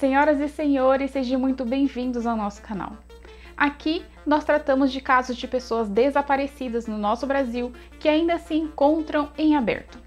Senhoras e senhores, sejam muito bem-vindos ao nosso canal. Aqui nós tratamos de casos de pessoas desaparecidas no nosso Brasil que ainda se encontram em aberto.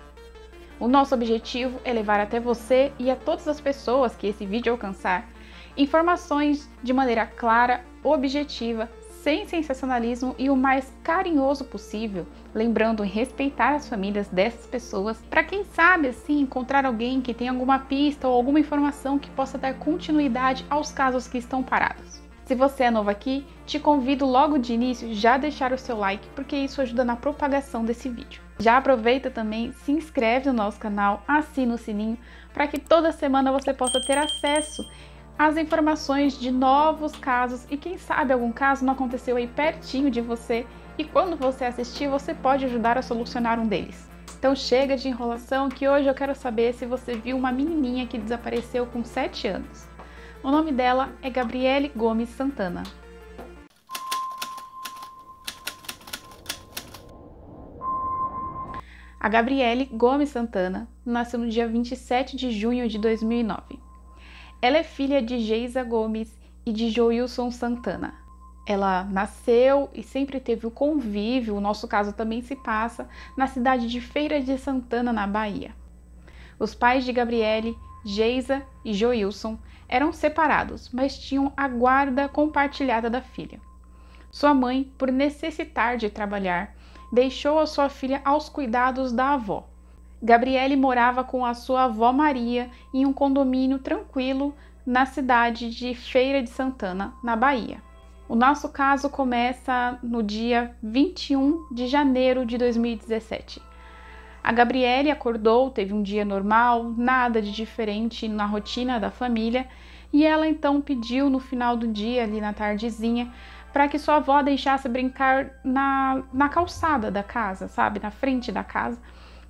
O nosso objetivo é levar até você e a todas as pessoas que esse vídeo alcançar informações de maneira clara, objetiva, sem sensacionalismo e o mais carinhoso possível, lembrando em respeitar as famílias dessas pessoas, para quem sabe assim encontrar alguém que tem alguma pista ou alguma informação que possa dar continuidade aos casos que estão parados. Se você é novo aqui, te convido logo de início já a deixar o seu like, porque isso ajuda na propagação desse vídeo. Já aproveita também, se inscreve no nosso canal, assina o sininho, para que toda semana você possa ter acesso as informações de novos casos e quem sabe algum caso não aconteceu aí pertinho de você e quando você assistir você pode ajudar a solucionar um deles. Então chega de enrolação que hoje eu quero saber se você viu uma menininha que desapareceu com 7 anos. O nome dela é Gabriele Gomes Santana. A Gabriele Gomes Santana nasceu no dia 27 de junho de 2009. Ela é filha de Geisa Gomes e de Joilson Santana. Ela nasceu e sempre teve o convívio, o nosso caso também se passa, na cidade de Feira de Santana, na Bahia. Os pais de Gabriele, Geisa e Joilson, eram separados, mas tinham a guarda compartilhada da filha. Sua mãe, por necessitar de trabalhar, deixou a sua filha aos cuidados da avó. Gabriele morava com a sua avó Maria em um condomínio tranquilo na cidade de Feira de Santana, na Bahia. O nosso caso começa no dia 21 de janeiro de 2017. A Gabriele acordou, teve um dia normal, nada de diferente na rotina da família, e ela então pediu no final do dia, ali na tardezinha, para que sua avó deixasse brincar na calçada da casa, sabe, na frente da casa,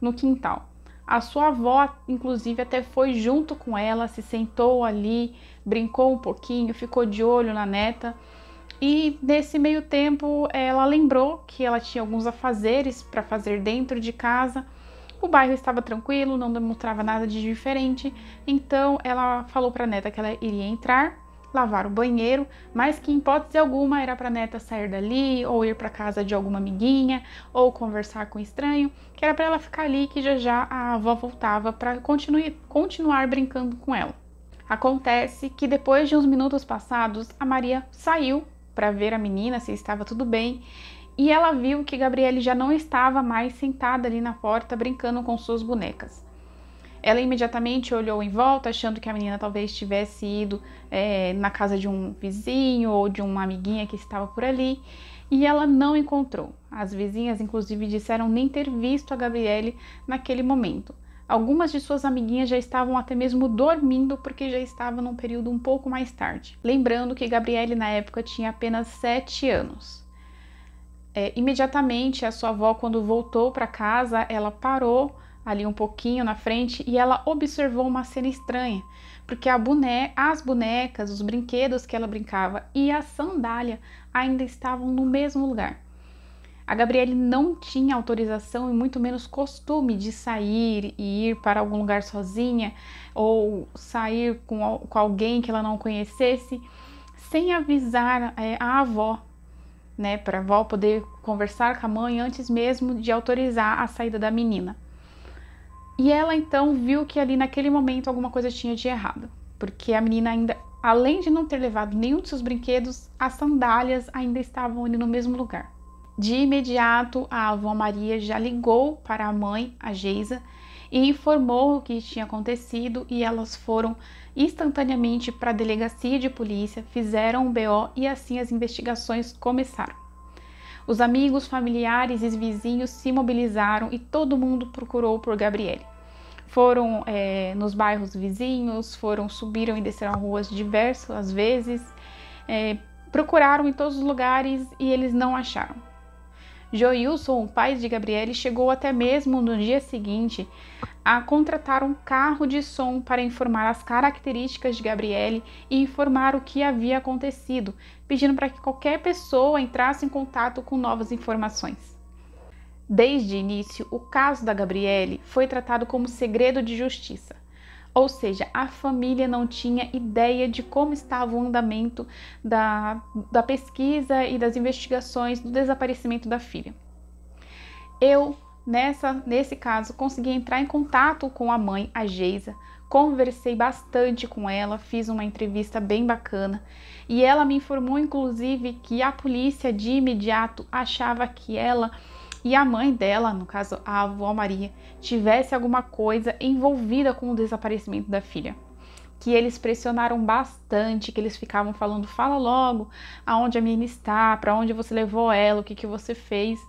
no quintal. A sua avó, inclusive, até foi junto com ela, se sentou ali, brincou um pouquinho, ficou de olho na neta. E nesse meio tempo, ela lembrou que ela tinha alguns afazeres para fazer dentro de casa. O bairro estava tranquilo, não demonstrava nada de diferente. Então, ela falou para a neta que ela iria entrar, lavar o banheiro, mas que em hipótese alguma era para a neta sair dali, ou ir para casa de alguma amiguinha, ou conversar com um estranho, que era para ela ficar ali, que já já a avó voltava para continuar brincando com ela. Acontece que depois de uns minutos passados, a Maria saiu para ver a menina se estava tudo bem, e ela viu que Gabriele já não estava mais sentada ali na porta brincando com suas bonecas. Ela imediatamente olhou em volta, achando que a menina talvez tivesse ido na casa de um vizinho ou de uma amiguinha que estava por ali, e ela não encontrou. As vizinhas, inclusive, disseram nem ter visto a Gabriele naquele momento. Algumas de suas amiguinhas já estavam até mesmo dormindo porque já estava num período um pouco mais tarde. Lembrando que Gabriele, na época, tinha apenas 7 anos. Imediatamente, a sua avó, quando voltou para casa, ela parou ali um pouquinho na frente e ela observou uma cena estranha, porque as bonecas, os brinquedos que ela brincava e a sandália ainda estavam no mesmo lugar. A Gabriele não tinha autorização e muito menos costume de sair e ir para algum lugar sozinha ou sair com alguém que ela não conhecesse sem avisar a avó, né, para a avó poder conversar com a mãe antes mesmo de autorizar a saída da menina. E ela então viu que ali naquele momento alguma coisa tinha de errado, porque a menina ainda, além de não ter levado nenhum de seus brinquedos, as sandálias ainda estavam ali no mesmo lugar. De imediato, a avó Maria já ligou para a mãe, a Geisa, e informou o que tinha acontecido e elas foram instantaneamente para a delegacia de polícia, fizeram um BO e assim as investigações começaram. Os amigos, familiares e vizinhos se mobilizaram e todo mundo procurou por Gabriele. Foram nos bairros vizinhos, subiram e desceram ruas diversas vezes, procuraram em todos os lugares e eles não acharam. Joilson, o pai de Gabriele, chegou até mesmo no dia seguinte a contratar um carro de som para informar as características de Gabriele e informar o que havia acontecido, pedindo para que qualquer pessoa entrasse em contato com novas informações. Desde o início, o caso da Gabriele foi tratado como segredo de justiça. Ou seja, a família não tinha ideia de como estava o andamento da pesquisa e das investigações do desaparecimento da filha. Eu, nesse caso, consegui entrar em contato com a mãe, a Geisa, conversei bastante com ela, fiz uma entrevista bem bacana e ela me informou, inclusive, que a polícia de imediato achava que ela e a mãe dela, no caso a avó Maria, tivesse alguma coisa envolvida com o desaparecimento da filha. Que eles pressionaram bastante, que eles ficavam falando, fala logo aonde a menina está, para onde você levou ela, o que você fez.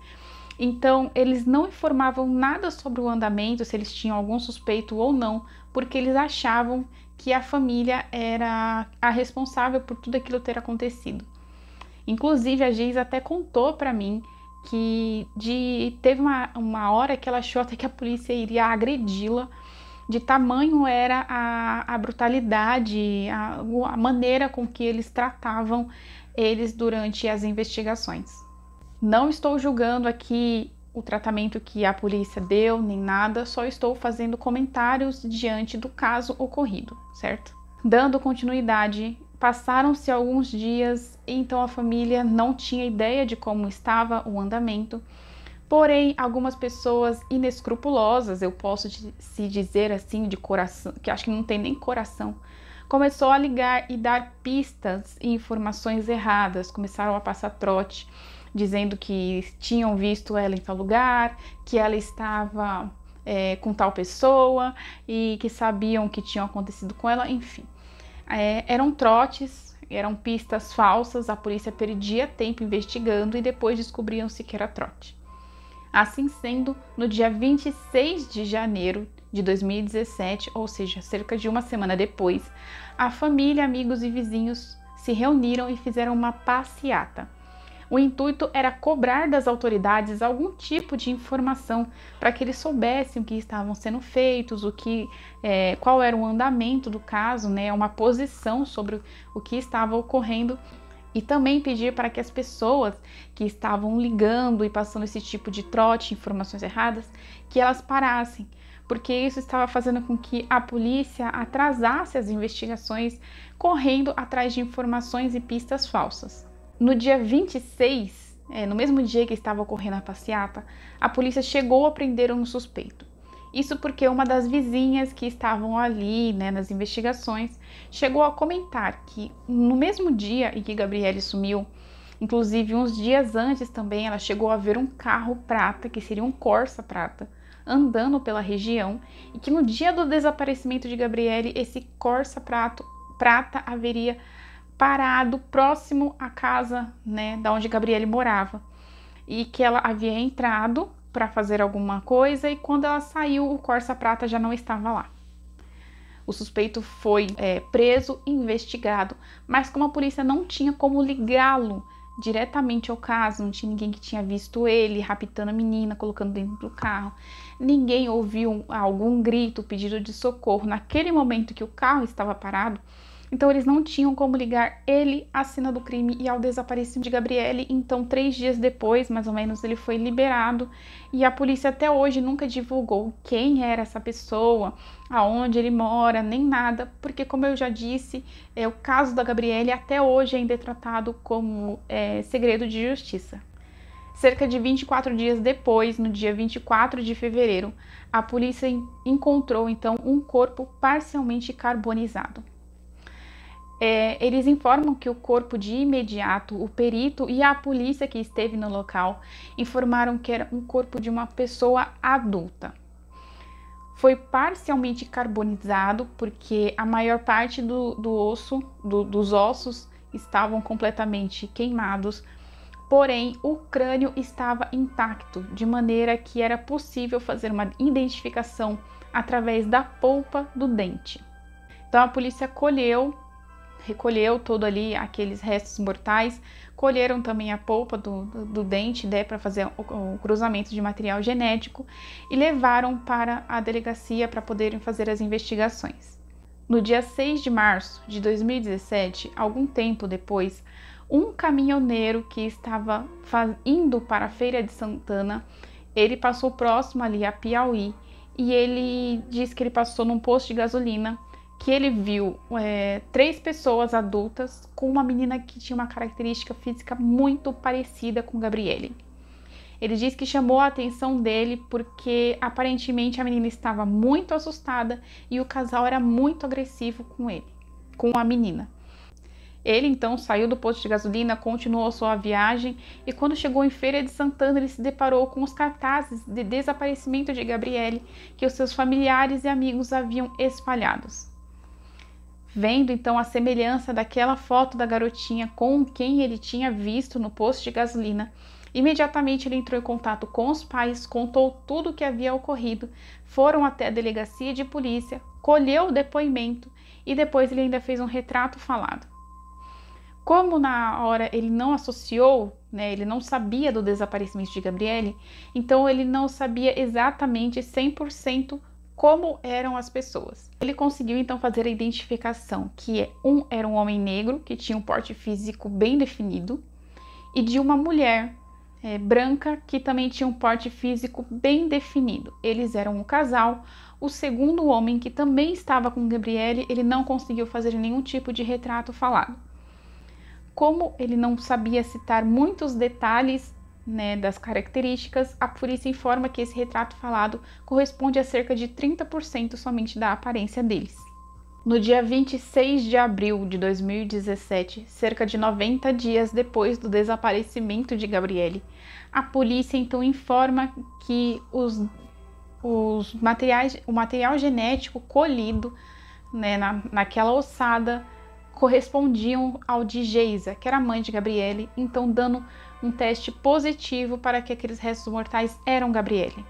Então, eles não informavam nada sobre o andamento, se eles tinham algum suspeito ou não, porque eles achavam que a família era a responsável por tudo aquilo ter acontecido. Inclusive, a Geisa até contou para mim que teve uma hora que ela achou até que a polícia iria agredi-la, de tamanho era a brutalidade, a maneira com que eles tratavam eles durante as investigações. Não estou julgando aqui o tratamento que a polícia deu, nem nada, só estou fazendo comentários diante do caso ocorrido, certo? Dando continuidade, passaram-se alguns dias, então a família não tinha ideia de como estava o andamento, porém algumas pessoas inescrupulosas, eu posso se dizer assim de coração, que acho que não tem nem coração, começou a ligar e dar pistas e informações erradas, começaram a passar trote, dizendo que tinham visto ela em tal lugar, que ela estava com tal pessoa e que sabiam o que tinha acontecido com ela, enfim. Eram trotes, eram pistas falsas, a polícia perdia tempo investigando e depois descobriam-se que era trote. Assim sendo, no dia 26 de janeiro de 2017, ou seja, cerca de uma semana depois, a família, amigos e vizinhos se reuniram e fizeram uma passeata. O intuito era cobrar das autoridades algum tipo de informação para que eles soubessem o que estavam sendo feitos, qual era o andamento do caso, né, uma posição sobre o que estava ocorrendo, e também pedir para que as pessoas que estavam ligando e passando esse tipo de trote, informações erradas, que elas parassem, porque isso estava fazendo com que a polícia atrasasse as investigações, correndo atrás de informações e pistas falsas. No dia 26, no mesmo dia que estava ocorrendo a passeata, a polícia chegou a prender um suspeito. Isso porque uma das vizinhas que estavam ali, né, nas investigações, chegou a comentar que no mesmo dia em que Gabrielle sumiu, inclusive uns dias antes também, ela chegou a ver um carro prata, que seria um Corsa prata, andando pela região, e que no dia do desaparecimento de Gabrielle, esse Corsa prata haveria parado próximo à casa, né, da onde Gabrielle morava, e que ela havia entrado para fazer alguma coisa e quando ela saiu o Corsa prata já não estava lá. O suspeito foi preso, investigado, mas como a polícia não tinha como ligá-lo diretamente ao caso, não tinha ninguém que tinha visto ele raptando a menina, colocando dentro do carro, ninguém ouviu algum grito, pedido de socorro naquele momento que o carro estava parado, então eles não tinham como ligar ele à cena do crime e ao desaparecimento de Gabrielle. Então 3 dias depois, mais ou menos, ele foi liberado e a polícia até hoje nunca divulgou quem era essa pessoa, aonde ele mora, nem nada, porque como eu já disse, o caso da Gabrielle até hoje ainda é tratado como segredo de justiça. Cerca de 24 dias depois, no dia 24 de fevereiro, a polícia encontrou então um corpo parcialmente carbonizado. Eles informam que o corpo de imediato, o perito e a polícia que esteve no local informaram que era um corpo de uma pessoa adulta. Foi parcialmente carbonizado porque a maior parte dos ossos estavam completamente queimados, porém o crânio estava intacto, de maneira que era possível fazer uma identificação através da polpa do dente. Então a polícia recolheu todo ali aqueles restos mortais, colheram também a polpa do dente, né, para fazer o cruzamento de material genético e levaram para a delegacia para poderem fazer as investigações. No dia 6 de março de 2017, algum tempo depois, um caminhoneiro que estava indo para a Feira de Santana, ele passou próximo ali a Piauí e ele disse que ele passou num posto de gasolina, que ele viu 3 pessoas adultas com uma menina que tinha uma característica física muito parecida com Gabrielle. Ele disse que chamou a atenção dele porque aparentemente a menina estava muito assustada e o casal era muito agressivo com a menina. Ele então saiu do posto de gasolina, continuou sua viagem e quando chegou em Feira de Santana ele se deparou com os cartazes de desaparecimento de Gabrielle que os seus familiares e amigos haviam espalhados. Vendo então a semelhança daquela foto da garotinha com quem ele tinha visto no posto de gasolina, imediatamente ele entrou em contato com os pais, contou tudo o que havia ocorrido, foram até a delegacia de polícia, colheu o depoimento e depois ele ainda fez um retrato falado. Como na hora ele não associou, ele não sabia do desaparecimento de Gabrielle, então ele não sabia exatamente 100% como eram as pessoas. Ele conseguiu então fazer a identificação que era um homem negro, que tinha um porte físico bem definido, e de uma mulher branca, que também tinha um porte físico bem definido. Eles eram um casal. O segundo homem, que também estava com Gabrielle, ele não conseguiu fazer nenhum tipo de retrato falado. Como ele não sabia citar muitos detalhes das características, a polícia informa que esse retrato falado corresponde a cerca de 30% somente da aparência deles. No dia 26 de abril de 2017, cerca de 90 dias depois do desaparecimento de Gabrielle, a polícia então informa que o material genético colhido naquela ossada correspondiam ao de Geisa, que era a mãe de Gabrielle, então dando um teste positivo para que aqueles restos mortais eram Gabrielle.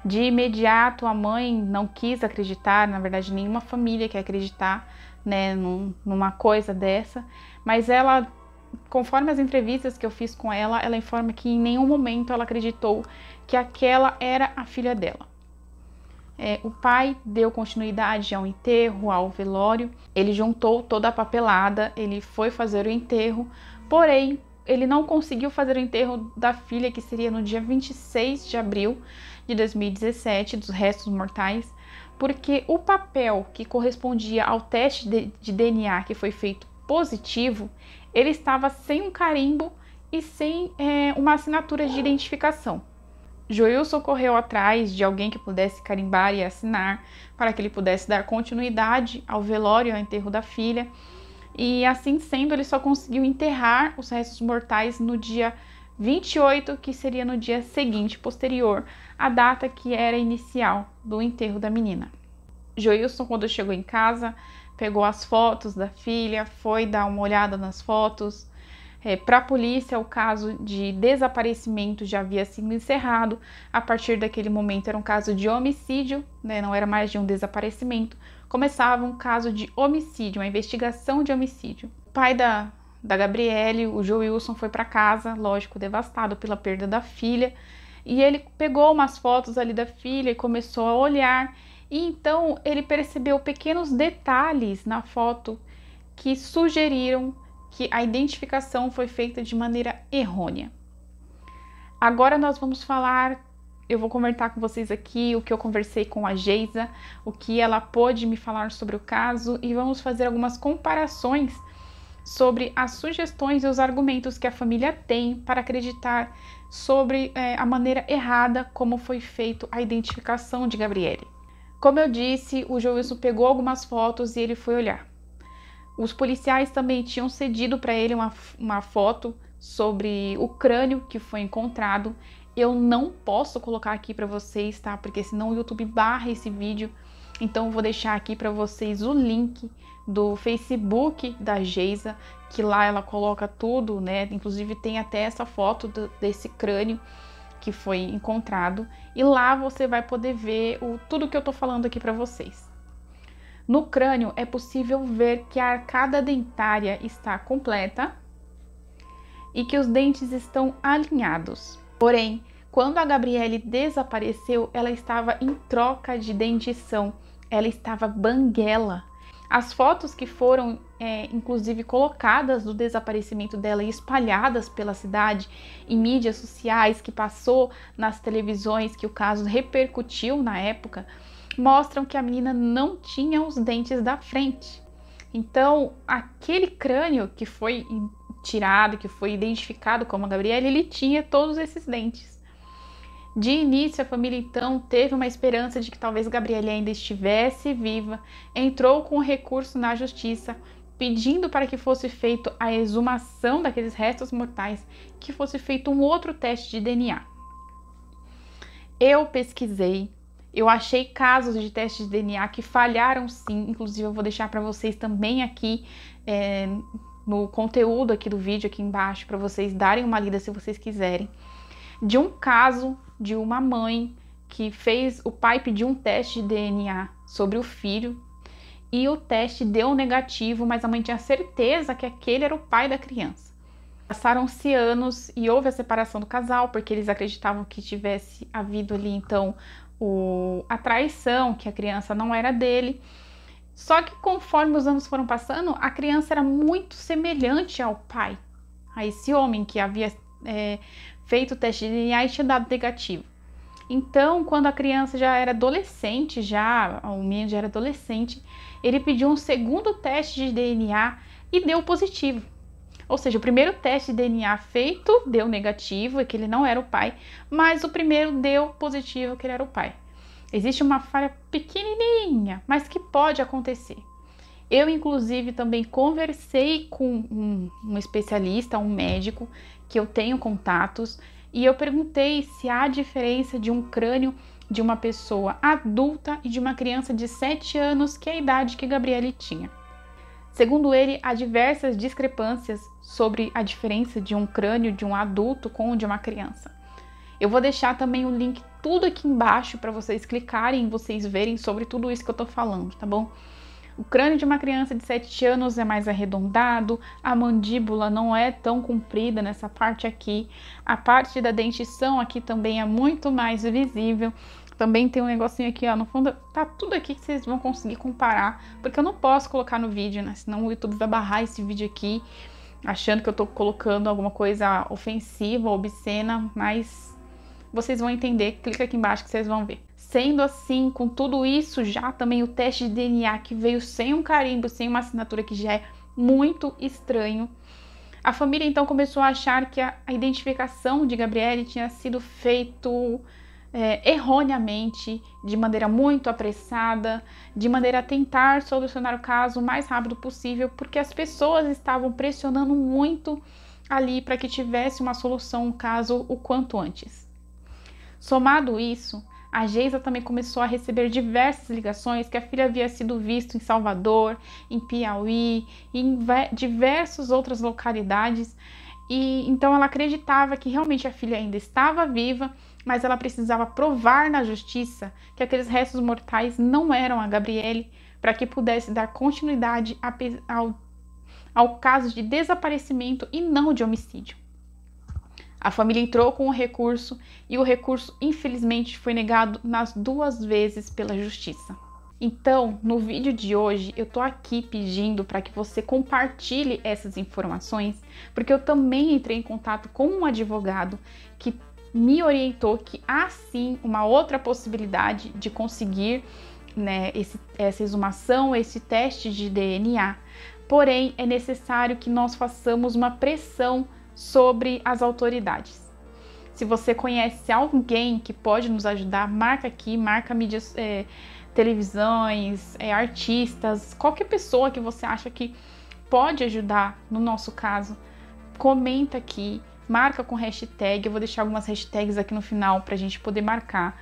De imediato a mãe não quis acreditar, na verdade nenhuma família quer acreditar numa coisa dessa, mas ela, conforme as entrevistas que eu fiz com ela, ela informa que em nenhum momento ela acreditou que aquela era a filha dela. O pai deu continuidade ao enterro, ao velório, ele juntou toda a papelada, ele foi fazer o enterro, porém ele não conseguiu fazer o enterro da filha, que seria no dia 26 de abril de 2017, dos restos mortais, porque o papel que correspondia ao teste de DNA que foi feito positivo, ele estava sem um carimbo e sem uma assinatura de identificação. Joilson correu atrás de alguém que pudesse carimbar e assinar para que ele pudesse dar continuidade ao velório e ao enterro da filha. E assim sendo, ele só conseguiu enterrar os restos mortais no dia 28, que seria no dia seguinte, posterior à data que era inicial do enterro da menina. Joilson, quando chegou em casa, pegou as fotos da filha, foi dar uma olhada nas fotos. Para a polícia, o caso de desaparecimento já havia sido encerrado. A partir daquele momento era um caso de homicídio, não era mais de um desaparecimento. Começava um caso de homicídio, uma investigação de homicídio. O pai da Gabrielle, o Joilson, foi para casa, lógico, devastado pela perda da filha. E ele pegou umas fotos ali da filha e começou a olhar. E então ele percebeu pequenos detalhes na foto que sugeriram que a identificação foi feita de maneira errônea. Agora nós vamos falar, eu vou comentar com vocês aqui o que eu conversei com a Geisa, o que ela pôde me falar sobre o caso e vamos fazer algumas comparações sobre as sugestões e os argumentos que a família tem para acreditar sobre a maneira errada como foi feita a identificação de Gabrielle. Como eu disse, o Joilson pegou algumas fotos e ele foi olhar. Os policiais também tinham cedido para ele uma foto sobre o crânio que foi encontrado. Eu não posso colocar aqui para vocês, tá? Porque senão o YouTube barra esse vídeo. Então eu vou deixar aqui para vocês o link do Facebook da Geisa, que lá ela coloca tudo, Inclusive tem até essa foto desse crânio que foi encontrado. E lá você vai poder ver tudo que eu tô falando aqui para vocês. No crânio é possível ver que a arcada dentária está completa e que os dentes estão alinhados. Porém, quando a Gabrielle desapareceu, ela estava em troca de dentição, ela estava banguela. As fotos que foram, inclusive, colocadas do desaparecimento dela e espalhadas pela cidade em mídias sociais, que passou nas televisões, que o caso repercutiu na época, mostram que a menina não tinha os dentes da frente. Então, aquele crânio que foi tirado, que foi identificado como a Gabrielle, ele tinha todos esses dentes. De início, a família então teve uma esperança de que talvez Gabrielle ainda estivesse viva, entrou com recurso na justiça, pedindo para que fosse feito a exumação daqueles restos mortais, que fosse feito um outro teste de DNA. Eu pesquisei, eu achei casos de testes de DNA que falharam sim, inclusive eu vou deixar para vocês também aqui no conteúdo aqui do vídeo, aqui embaixo, para vocês darem uma lida se vocês quiserem, de um caso de uma mãe que o pai pediu um teste de DNA sobre o filho e o teste deu negativo, mas a mãe tinha certeza que aquele era o pai da criança. Passaram-se anos e houve a separação do casal, porque eles acreditavam que tivesse havido ali então a traição, que a criança não era dele. Só que conforme os anos foram passando, a criança era muito semelhante ao pai, a esse homem que havia feito o teste de DNA e tinha dado negativo. Então, quando a criança já era adolescente, o menino já era adolescente, ele pediu um segundo teste de DNA e deu positivo. Ou seja, o primeiro teste de DNA feito deu negativo, que ele não era o pai, mas o primeiro deu positivo, que ele era o pai. Existe uma falha pequenininha, mas que pode acontecer. Eu, inclusive, também conversei com um especialista, um médico, que eu tenho contatos, e eu perguntei se há diferença de um crânio de uma pessoa adulta e de uma criança de 7 anos, que é a idade que Gabrielle tinha. Segundo ele, há diversas discrepâncias sobre a diferença de um crânio de um adulto com o de uma criança. Eu vou deixar também o link tudo aqui embaixo para vocês clicarem e vocês verem sobre tudo isso que eu tô falando, tá bom? O crânio de uma criança de 7 anos é mais arredondado, a mandíbula não é tão comprida nessa parte aqui, a parte da dentição aqui também é muito mais visível. Também tem um negocinho aqui, ó, no fundo, tá tudo aqui que vocês vão conseguir comparar, porque eu não posso colocar no vídeo, né, senão o YouTube vai barrar esse vídeo aqui, achando que eu tô colocando alguma coisa ofensiva, obscena, mas vocês vão entender, clica aqui embaixo que vocês vão ver. Sendo assim, com tudo isso, já também o teste de DNA que veio sem um carimbo, sem uma assinatura, que já é muito estranho, a família então começou a achar que a identificação de Gabrielle tinha sido feito erroneamente, de maneira muito apressada, de maneira a tentar solucionar o caso o mais rápido possível, porque as pessoas estavam pressionando muito ali para que tivesse uma solução, um caso, o quanto antes. Somado isso, a Geisa também começou a receber diversas ligações que a filha havia sido vista em Salvador, em Piauí, em diversas outras localidades, e então ela acreditava que realmente a filha ainda estava viva, mas ela precisava provar na justiça que aqueles restos mortais não eram a Gabrielle, para que pudesse dar continuidade ao caso de desaparecimento e não de homicídio. A família entrou com o recurso e o recurso, infelizmente, foi negado nas 2 vezes pela justiça. Então, no vídeo de hoje, eu tô aqui pedindo para que você compartilhe essas informações, porque eu também entrei em contato com um advogado que me orientou que há sim uma outra possibilidade de conseguir, né, essa exumação, esse teste de DNA. Porém, é necessário que nós façamos uma pressão sobre as autoridades. Se você conhece alguém que pode nos ajudar, marca aqui, marca mídias, televisões, artistas, qualquer pessoa que você acha que pode ajudar no nosso caso, comenta aqui, marca com hashtag, eu vou deixar algumas hashtags aqui no final para a gente poder marcar,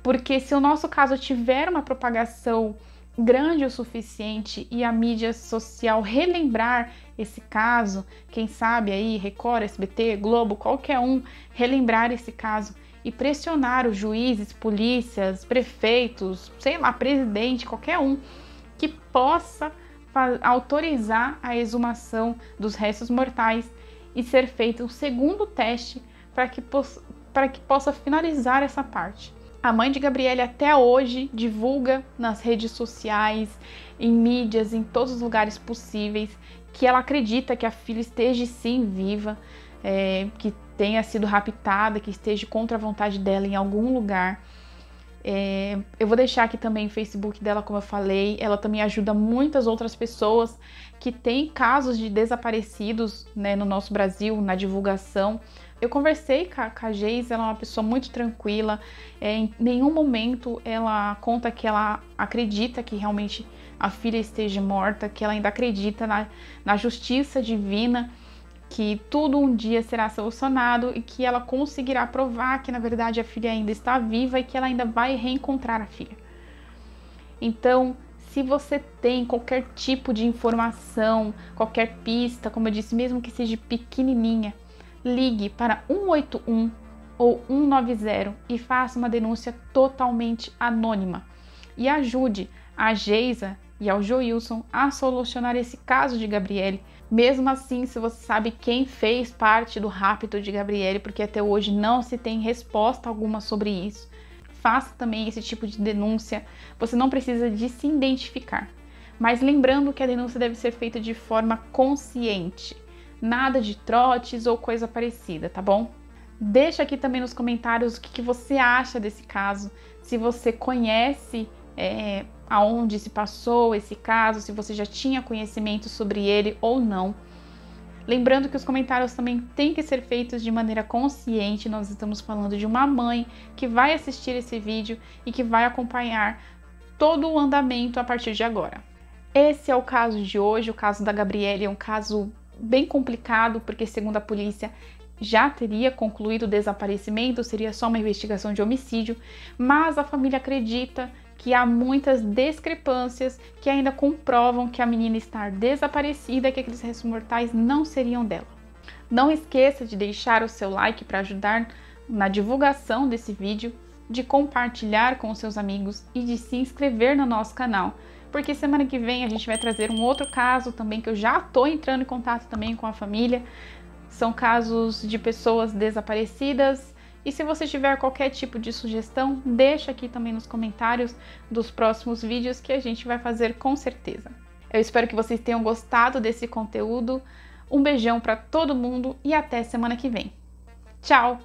porque se o nosso caso tiver uma propagação grande o suficiente e a mídia social relembrar esse caso, quem sabe aí Record, SBT, Globo, qualquer um, relembrar esse caso e pressionar os juízes, polícias, prefeitos, sei lá, presidente, qualquer um que possa autorizar a exumação dos restos mortais e ser feito um segundo teste para que possa finalizar essa parte. A mãe de Gabriele até hoje divulga nas redes sociais, em mídias, em todos os lugares possíveis, que ela acredita que a filha esteja sim viva, que tenha sido raptada, que esteja contra a vontade dela em algum lugar. Eu vou deixar aqui também o Facebook dela, como eu falei. Ela também ajuda muitas outras pessoas que têm casos de desaparecidos, né, no nosso Brasil, na divulgação. Eu conversei com a Geisa, ela é uma pessoa muito tranquila, em nenhum momento ela conta que ela acredita que realmente a filha esteja morta, que ela ainda acredita na justiça divina, que tudo um dia será solucionado e que ela conseguirá provar que na verdade a filha ainda está viva e que ela ainda vai reencontrar a filha. Então, se você tem qualquer tipo de informação, qualquer pista, como eu disse, mesmo que seja pequenininha, ligue para 181 ou 190 e faça uma denúncia totalmente anônima e ajude a Geisa e ao Joilson a solucionar esse caso de Gabriele. Mesmo assim, se você sabe quem fez parte do rapto de Gabriele, porque até hoje não se tem resposta alguma sobre isso, faça também esse tipo de denúncia. Você não precisa de se identificar, mas lembrando que a denúncia deve ser feita de forma consciente. Nada de trotes ou coisa parecida, tá bom? Deixa aqui também nos comentários o que você acha desse caso, se você conhece aonde se passou esse caso, se você já tinha conhecimento sobre ele ou não. Lembrando que os comentários também têm que ser feitos de maneira consciente. Nós estamos falando de uma mãe que vai assistir esse vídeo e que vai acompanhar todo o andamento a partir de agora. Esse é o caso de hoje. O caso da Gabriele é um caso bem complicado, porque segundo a polícia já teria concluído o desaparecimento, seria só uma investigação de homicídio, mas a família acredita que há muitas discrepâncias que ainda comprovam que a menina está desaparecida e que aqueles restos mortais não seriam dela. Não esqueça de deixar o seu like para ajudar na divulgação desse vídeo, de compartilhar com os seus amigos e de se inscrever no nosso canal, porque semana que vem a gente vai trazer um outro caso também que eu já estou entrando em contato também com a família. São casos de pessoas desaparecidas. E se você tiver qualquer tipo de sugestão, deixa aqui também nos comentários dos próximos vídeos que a gente vai fazer com certeza. Eu espero que vocês tenham gostado desse conteúdo. Um beijão para todo mundo e até semana que vem. Tchau!